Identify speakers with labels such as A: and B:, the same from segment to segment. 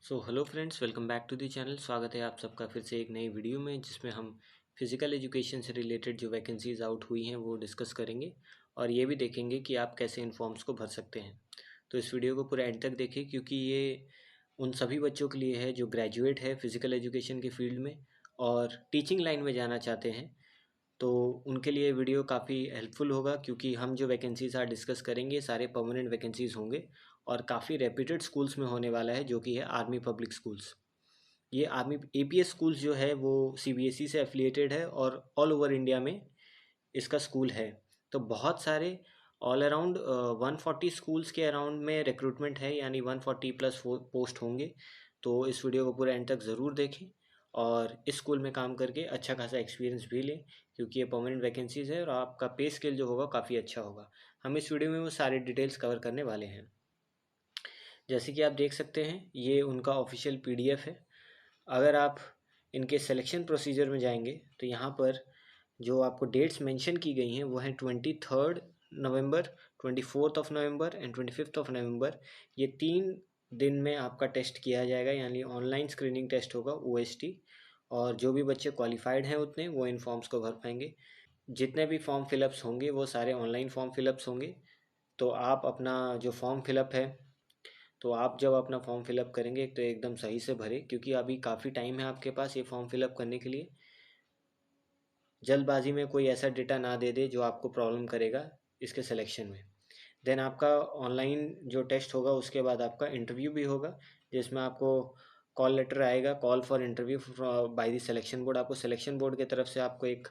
A: Hello friends, welcome back to the channel. स्वागत है आप सबका फिर से एक नई वीडियो में, जिसमें हम फिज़िकल एजुकेशन से रिलेटेड जो वैकेंसीज़ आउट हुई हैं वो डिस्कस करेंगे और ये भी देखेंगे कि आप कैसे इन फॉर्म्स को भर सकते हैं। तो इस वीडियो को पूरा एंड तक देखें, क्योंकि ये उन सभी बच्चों के लिए है जो ग्रेजुएट है फिज़िकल एजुकेशन के फील्ड में और टीचिंग लाइन में जाना चाहते हैं। तो उनके लिए वीडियो काफ़ी हेल्पफुल होगा, क्योंकि हम जो वैकेंसीज़ आज डिस्कस करेंगे सारे परमानेंट वैकेंसीज़ होंगे और काफ़ी रेप्यूटेड स्कूल्स में होने वाला है, जो कि है आर्मी पब्लिक स्कूल्स। ये आर्मी एपीएस स्कूल्स जो है वो सीबीएसई से एफिलिएटेड है और ऑल ओवर इंडिया में इसका स्कूल है। तो बहुत सारे ऑल अराउंड 140 स्कूल्स के अराउंड में रिक्रूटमेंट है, यानी 140 प्लस पोस्ट होंगे। तो इस वीडियो को पूरा एंड तक ज़रूर देखें और इस स्कूल में काम करके अच्छा खासा एक्सपीरियंस भी लें, क्योंकि ये परमानेंट वैकेंसीज़ है और आपका पे स्केल जो होगा काफ़ी अच्छा होगा। हम इस वीडियो में वो सारे डिटेल्स कवर करने वाले हैं। जैसे कि आप देख सकते हैं, ये उनका ऑफिशियल पीडीएफ है। अगर आप इनके सिलेक्शन प्रोसीजर में जाएंगे तो यहाँ पर जो आपको डेट्स मेंशन की गई हैं वो हैं 23 नवंबर, 24 नवंबर एंड 25 नवंबर। ये 3 दिन में आपका टेस्ट किया जाएगा, यानी ऑनलाइन स्क्रीनिंग टेस्ट होगा ओएसटी। और जो भी बच्चे क्वालिफाइड हैं उतने वो इन फॉर्म्स को भर पाएंगे। जितने भी फॉर्म फिलअप्स होंगे वो सारे ऑनलाइन फॉर्म फिलअप्स होंगे। तो आप अपना जो फॉर्म फिलअप है, तो आप जब अपना फॉर्म फिलअप करेंगे तो एकदम सही से भरें, क्योंकि अभी काफ़ी टाइम है आपके पास ये फॉर्म फिलअप करने के लिए। जल्दबाजी में कोई ऐसा डेटा ना दे दे जो आपको प्रॉब्लम करेगा इसके सिलेक्शन में। देन आपका ऑनलाइन जो टेस्ट होगा उसके बाद आपका इंटरव्यू भी होगा, जिसमें आपको कॉल लेटर आएगा, call for interview by the selection board. आपको सिलेक्शन बोर्ड की तरफ से आपको एक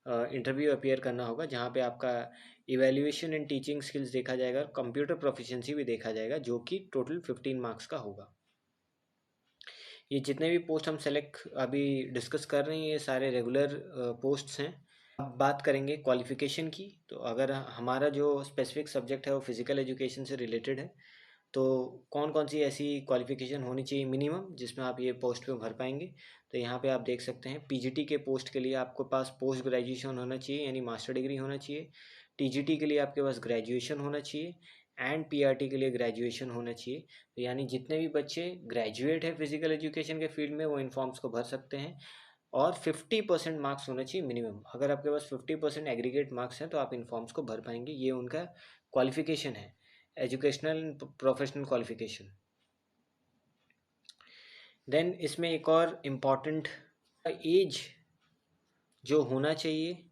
A: इंटरव्यू अपीयर करना होगा, जहाँ पे आपका इवेल्युएशन एंड टीचिंग स्किल्स देखा जाएगा, कंप्यूटर प्रोफिशिएंसी भी देखा जाएगा, जो कि टोटल 15 मार्क्स का होगा। ये जितने भी पोस्ट हम सेलेक्ट अभी डिस्कस कर रहे हैं ये सारे रेगुलर पोस्ट्स हैं। अब बात करेंगे क्वालिफ़िकेशन की। तो अगर हमारा जो स्पेसिफिक सब्जेक्ट है वो फिज़िकल एजुकेशन से रिलेटेड है, तो कौन कौन सी ऐसी क्वालिफ़िकेशन होनी चाहिए मिनिमम जिसमें आप ये पोस्ट में भर पाएंगे। तो यहाँ पे आप देख सकते हैं, पीजीटी के पोस्ट के लिए आपके पास पोस्ट ग्रेजुएशन होना चाहिए, यानी मास्टर डिग्री होना चाहिए। टीजीटी के लिए आपके पास ग्रेजुएशन होना चाहिए एंड पीआरटी के लिए ग्रेजुएशन होना चाहिए। तो यानी जितने भी बच्चे ग्रेजुएट है फिज़िकल एजुकेशन के फील्ड में वो इन फॉर्म्स को भर सकते हैं। और 50% मार्क्स होना चाहिए मिनिमम। अगर आपके पास 50% एग्रीगेट मार्क्स हैं तो आप इन फॉर्म्स को भर पाएंगे। ये उनका क्वालिफिकेशन है, एजुकेशनल प्रोफेशनल क्वालिफिकेशन। देन इसमें एक और इम्पॉर्टेंट एज जो होना चाहिए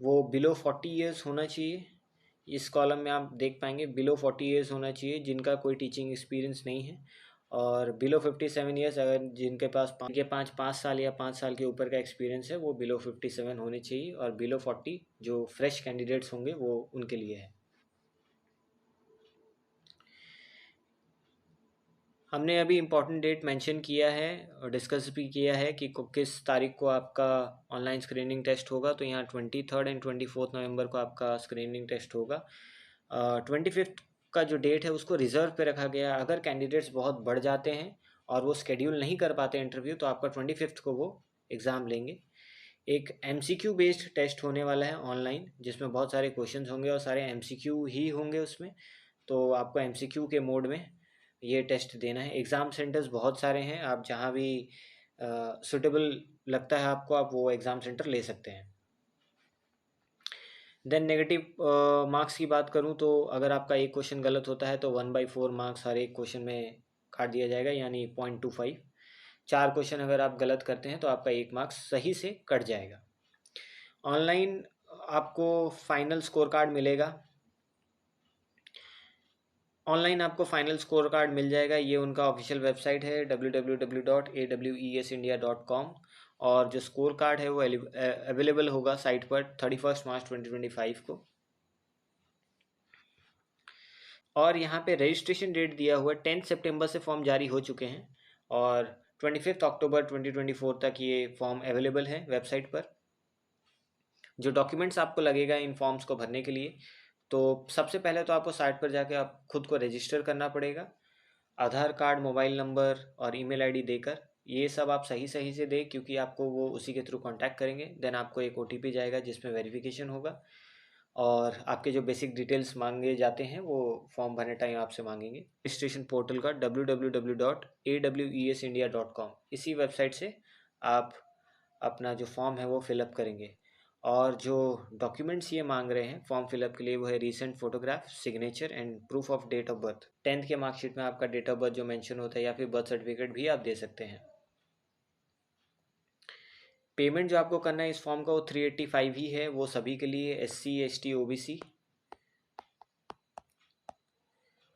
A: वो बिलो 40 ईयर्स होना चाहिए। इस कॉलम में आप देख पाएंगे बिलो 40 ईयर्स होना चाहिए जिनका कोई टीचिंग एक्सपीरियंस नहीं है, और बिलो 57 ईयर्स अगर जिनके पास पाँच साल या 5 साल के ऊपर का एक्सपीरियंस है वो बिलो 57 होने चाहिए, और बिलो 40 जो फ्रेश कैंडिडेट्स होंगे वो उनके लिए है। हमने अभी इम्पॉर्टेंट डेट मेंशन किया है और डिस्कस भी किया है कि किस तारीख को आपका ऑनलाइन स्क्रीनिंग टेस्ट होगा। तो यहाँ 23 एंड 24 नवंबर को आपका स्क्रीनिंग टेस्ट होगा। 25 का जो डेट है उसको रिज़र्व पे रखा गया। अगर कैंडिडेट्स बहुत बढ़ जाते हैं और वो स्केड्यूल नहीं कर पाते इंटरव्यू, तो आपका 25 को वो एग्ज़ाम लेंगे। एक एमसीक्यू बेस्ड टेस्ट होने वाला है ऑनलाइन, जिसमें बहुत सारे क्वेश्चंस होंगे और सारे एमसीक्यू ही होंगे उसमें। तो आपको एमसीक्यू के मोड में ये टेस्ट देना है। एग्ज़ाम सेंटर्स बहुत सारे हैं, आप जहाँ भी सुटेबल लगता है आपको, आप वो एग्ज़ाम सेंटर ले सकते हैं। देन नेगेटिव मार्क्स की बात करूँ तो अगर आपका एक क्वेश्चन गलत होता है तो 1/4 मार्क्स हर एक क्वेश्चन में काट दिया जाएगा, यानी 0.25। 4 क्वेश्चन अगर आप गलत करते हैं तो आपका 1 मार्क्स सही से कट जाएगा। ऑनलाइन आपको फाइनल स्कोर कार्ड मिलेगा। ऑनलाइन आपको फाइनल स्कोर कार्ड मिल जाएगा। ये उनका ऑफिशियल वेबसाइट है www.awesindia.com, और जो स्कोर कार्ड है वो अवेलेबल होगा साइट पर 31 मार्च 2025 को। और यहाँ पे रजिस्ट्रेशन डेट दिया हुआ है 10 सितंबर से फॉर्म जारी हो चुके हैं, और 25 अक्टूबर 2024 तक ये फॉर्म अवेलेबल है वेबसाइट पर। जो डॉक्यूमेंट्स आपको लगेगा इन फॉर्म्स को भरने के लिए, तो सबसे पहले तो आपको साइट पर जाके आप खुद को रजिस्टर करना पड़ेगा। आधार कार्ड, मोबाइल नंबर और ईमेल आईडी देकर ये सब आप सही सही से दें, क्योंकि आपको वो उसी के थ्रू कांटेक्ट करेंगे। देन आपको एक ओटीपी जाएगा जिसमें वेरिफिकेशन होगा। और आपके जो बेसिक डिटेल्स मांगे जाते हैं वो फॉर्म भरने टाइम आपसे मांगेंगे। रजिस्ट्रेशन पोर्टल का www.awesindia.com, इसी वेबसाइट से आप अपना जो फॉर्म है वो फिलअप करेंगे। और जो डॉक्यूमेंट्स ये मांग रहे हैं फॉर्म फिलअप के लिए वो है recent photograph, signature and proof of date of birth. 10th के मार्कशीट में आपका डेट ऑफ बर्थ जो मेंशन होता है या फिर बर्थ सर्टिफिकेट भी आप दे सकते हैं। पेमेंट जो आपको करना है इस फॉर्म का वो 385 ही है, वो सभी के लिए, SC ST OBC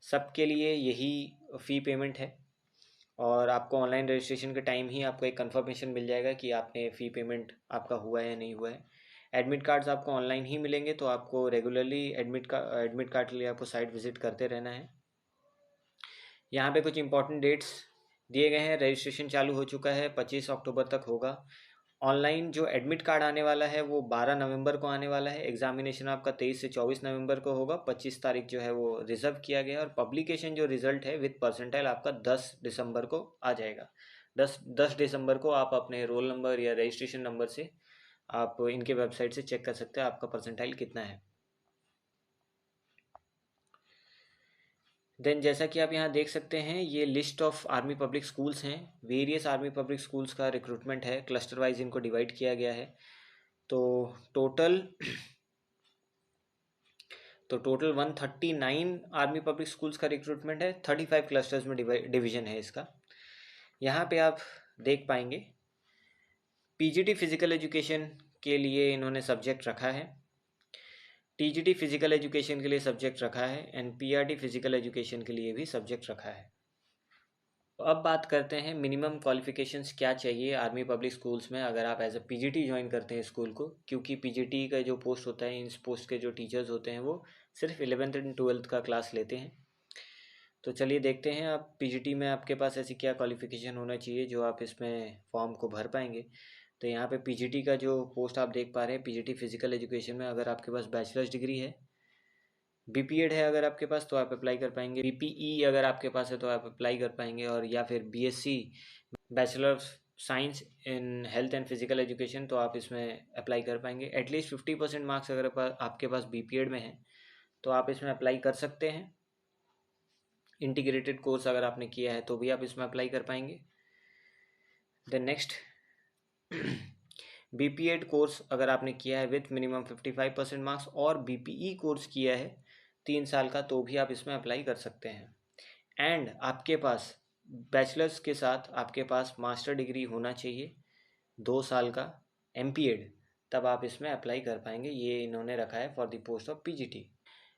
A: सबके लिए यही फ़ी पेमेंट है। और आपको ऑनलाइन रजिस्ट्रेशन के टाइम ही आपको एक कंफर्मेशन मिल जाएगा कि आपने फ़ी पेमेंट आपका हुआ है या नहीं हुआ है। एडमिट कार्ड्स आपको ऑनलाइन ही मिलेंगे, तो आपको रेगुलरली एडमिट कार्ड के लिए आपको साइट विज़िट करते रहना है। यहाँ पे कुछ इंपॉर्टेंट डेट्स दिए गए हैं। रजिस्ट्रेशन चालू हो चुका है, 25 अक्टूबर तक होगा। ऑनलाइन जो एडमिट कार्ड आने वाला है वो 12 नवंबर को आने वाला है। एग्जामिनेशन आपका 23 से 24 नवंबर को होगा। 25 तारीख जो है वो रिजर्व किया गया है। और पब्लिकेशन जो रिजल्ट है विद परसेंटाइल आपका 10 दिसंबर को आ जाएगा। 10 दिसंबर को आप अपने रोल नंबर या रजिस्ट्रेशन नंबर से आप इनके वेबसाइट से चेक कर सकते हैं आपका परसेंटाइल कितना है। देन जैसा कि आप यहाँ देख सकते हैं ये list of army public schools हैं। वेरियस आर्मी पब्लिक स्कूल्स का रिक्रूटमेंट है, क्लस्टर वाइज इनको डिवाइड किया गया है। तो टोटल तो टोटल 139 आर्मी पब्लिक स्कूल्स का रिक्रूटमेंट है। 35 क्लस्टर्स में डिवीजन है इसका। यहाँ पे आप देख पाएंगे PGT फिजिकल एजुकेशन के लिए इन्होंने सब्जेक्ट रखा है, TGT फिजिकल एजुकेशन के लिए सब्जेक्ट रखा है एंड PRT फिजिकल एजुकेशन के लिए भी सब्जेक्ट रखा है। तो अब बात करते हैं मिनिमम क्वालिफिकेशंस क्या चाहिए आर्मी पब्लिक स्कूल्स में अगर आप एज अ PGT ज्वाइन करते हैं स्कूल को, क्योंकि PGT का जो पोस्ट होता है, इन पोस्ट के जो टीचर्स होते हैं वो सिर्फ 11th एंड 12th का क्लास लेते हैं। तो चलिए देखते हैं आप PGT में आपके पास ऐसी क्या क्वालिफिकेशन होना चाहिए जो आप इसमें फॉर्म को भर पाएंगे। तो यहाँ पे PGT का जो पोस्ट आप देख पा रहे हैं, PGT फिजिकल एजुकेशन में अगर आपके पास बैचलर्स डिग्री है, BPEड है अगर आपके पास तो आप अप्लाई कर पाएंगे, BPE अगर आपके पास है तो आप अप्लाई कर पाएंगे, और या फिर BSc bachelor of science in health and physical education तो आप इसमें अप्लाई कर पाएंगे। एटलीस्ट 50% मार्क्स अगर आपके पास BPEड में है तो आप इसमें अप्लाई कर सकते हैं। इंटीग्रेटेड कोर्स अगर आपने किया है तो भी आप इसमें अप्लाई कर पाएंगे। देन नेक्स्ट BPEड कोर्स अगर आपने किया है विथ मिनिमम 55% मार्क्स और BPE कोर्स किया है 3 साल का तो भी आप इसमें अप्लाई कर सकते हैं। एंड आपके पास बैचलर्स के साथ आपके पास मास्टर डिग्री होना चाहिए 2 साल का MPEड, तब आप इसमें अप्लाई कर पाएंगे। ये इन्होंने रखा है for the post of PGT।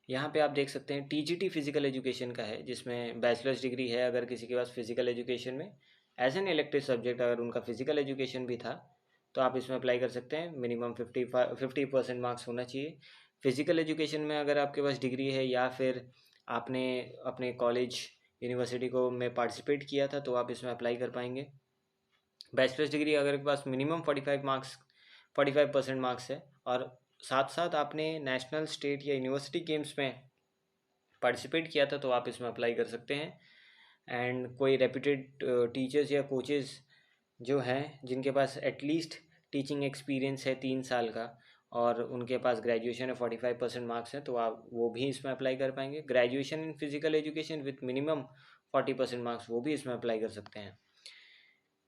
A: यहाँ पे आप देख सकते हैं TGT फिजिकल एजुकेशन का है जिसमें बैचलर्स डिग्री है अगर किसी के पास फिजिकल एजुकेशन में, एज एन इलेक्टिव सब्जेक्ट अगर उनका फिजिकल एजुकेशन भी था तो आप इसमें अप्लाई कर सकते हैं। मिनिमम 50% मार्क्स होना चाहिए। फिजिकल एजुकेशन में अगर आपके पास डिग्री है या फिर आपने अपने कॉलेज यूनिवर्सिटी को में पार्टिसिपेट किया था तो आप इसमें अप्लाई कर पाएंगे। बैचलर्स डिग्री अगर आपके पास मिनिमम 45% मार्क्स है और साथ साथ आपने नेशनल, स्टेट या यूनिवर्सिटी गेम्स में पार्टिसिपेट किया था तो आप इसमें अप्लाई कर सकते हैं। एंड कोई रेप्यूटेड टीचर्स या कोचेस जो हैं जिनके पास एटलीस्ट टीचिंग एक्सपीरियंस है 3 साल का और उनके पास ग्रेजुएशन है 45% मार्क्स हैं तो आप वो भी इसमें अप्लाई कर पाएंगे। Graduation in physical education with minimum 40% marks वो भी इसमें अप्लाई कर सकते हैं।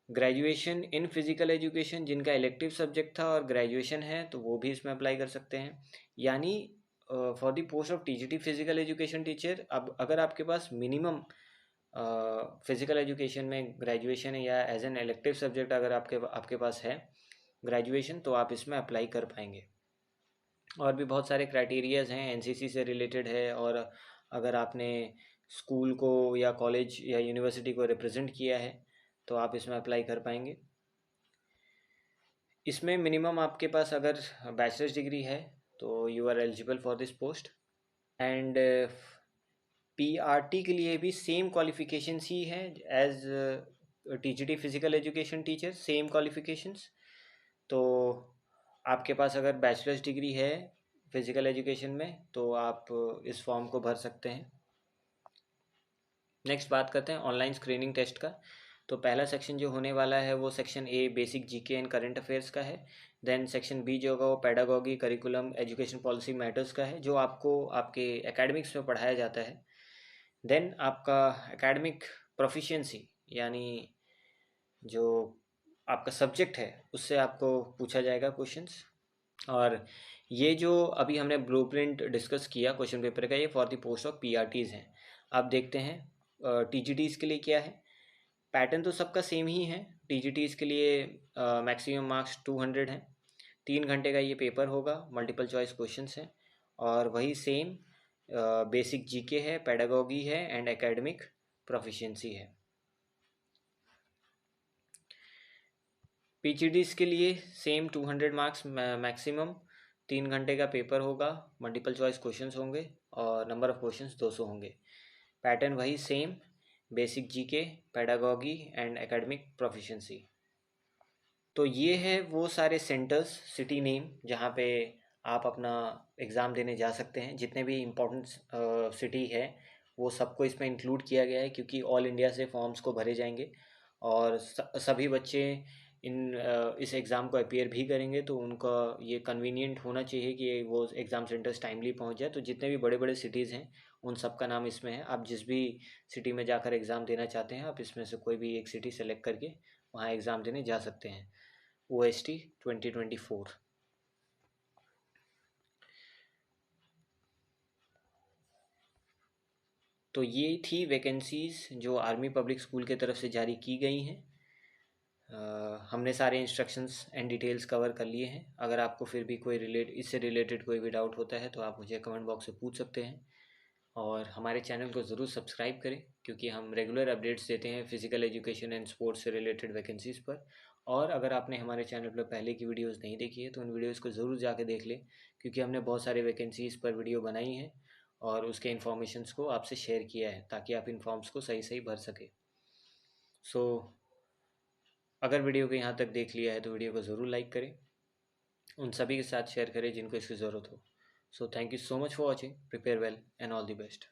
A: ग्रेजुएशन इन फिजिकल एजुकेशन जिनका इलेक्टिव सब्जेक्ट था और ग्रेजुएशन है तो वो भी इसमें अप्लाई कर सकते हैं। यानी for the post of TGT physical education teacher, अब अगर आपके पास मिनिमम फिजिकल एजुकेशन में ग्रेजुएशन है या एज एन इलेक्टिव सब्जेक्ट अगर आपके पास है ग्रेजुएशन तो आप इसमें अप्लाई कर पाएंगे। और भी बहुत सारे क्राइटेरियाज हैं, NCC से रिलेटेड है, और अगर आपने स्कूल को या कॉलेज या यूनिवर्सिटी को रिप्रेजेंट किया है तो आप इसमें अप्लाई कर पाएंगे। इसमें मिनिमम आपके पास अगर बैचलर्स डिग्री है तो you are eligible for this post. And PRT के लिए भी सेम क्वालिफिकेशंस ही है as TGT physical education teacher, same qualifications. तो आपके पास अगर बैचलर्स डिग्री है फिजिकल एजुकेशन में तो आप इस फॉर्म को भर सकते हैं। नेक्स्ट बात करते हैं ऑनलाइन स्क्रीनिंग टेस्ट का। तो पहला सेक्शन जो होने वाला है वो section A basic GK and current affairs का है। देन सेक्शन बी जो होगा वो pedagogy, curriculum, education policy matters का है, जो आपको आपके एकेडमिक्स में पढ़ाया जाता है। देन आपका एकेडमिक प्रोफिशिएंसी, यानी जो आपका सब्जेक्ट है उससे आपको पूछा जाएगा क्वेश्चंस। और ये जो अभी हमने ब्लूप्रिंट डिस्कस किया क्वेश्चन पेपर का, ये for the post of PRTs हैं। अब देखते हैं टीजीटीज़ के लिए क्या है। पैटर्न तो सबका सेम ही है। टीजीटीज़ के लिए मैक्सिमम मार्क्स 200 हैं। 3 घंटे का ये पेपर होगा, मल्टीपल चॉइस क्वेश्चंस हैं, और वही सेम बेसिक जीके है, पेडागॉगी है एंड एकेडमिक प्रोफिशिएंसी है। पीजीडीज़ के लिए सेम 200 मार्क्स मैक्सिमम, 3 घंटे का पेपर होगा, मल्टीपल चॉइस क्वेश्चंस होंगे और नंबर ऑफ क्वेश्चंस 200 होंगे। पैटर्न वही same, basic GK, pedagogy and academic proficiency. तो ये है वो सारे सेंटर्स, सिटी नेम जहाँ पे आप अपना एग्ज़ाम देने जा सकते हैं। जितने भी इम्पोर्टेंट सिटी है वो सबको इसमें इंक्लूड किया गया है, क्योंकि ऑल इंडिया से फॉर्म्स को भरे जाएंगे और सभी बच्चे इस एग्ज़ाम को अपीयर भी करेंगे। तो उनका ये कन्वीनियंट होना चाहिए कि वो एग्ज़ाम सेंटर्स टाइमली पहुंच जाए। तो जितने भी बड़े बड़े सिटीज़ हैं उन सब का नाम इसमें है। आप जिस भी सिटी में जाकर एग्ज़ाम देना चाहते हैं, आप इसमें से कोई भी एक सिटी सेलेक्ट करके वहाँ एग्ज़ाम देने जा सकते हैं। OST 2024। तो ये थी वैकेंसीज़ जो आर्मी पब्लिक स्कूल के तरफ से जारी की गई हैं। हमने सारे इंस्ट्रक्शंस एंड डिटेल्स कवर कर लिए हैं। अगर आपको फिर भी कोई इससे रिलेटेड कोई भी डाउट होता है तो आप मुझे कमेंट बॉक्स में पूछ सकते हैं। और हमारे चैनल को ज़रूर सब्सक्राइब करें, क्योंकि हम रेगुलर अपडेट्स देते हैं फिज़िकल एजुकेशन एंड स्पोर्ट्स से रिलेटेड वैकेंसीज़ पर। और अगर आपने हमारे चैनल पर पहले की वीडियोस नहीं देखी है तो उन वीडियोस को ज़रूर जाके देख लें, क्योंकि हमने बहुत सारे वैकेंसीज़ पर वीडियो बनाई हैं और उसके इन्फॉर्मेशंस को आपसे शेयर किया है, ताकि आप इन फॉर्म्स को सही सही भर सकें। सो अगर वीडियो को यहाँ तक देख लिया है तो वीडियो को ज़रूर लाइक करें, उन सभी के साथ शेयर करें जिनको इसकी ज़रूरत हो। So thank you so much for watching, prepare well and all the best.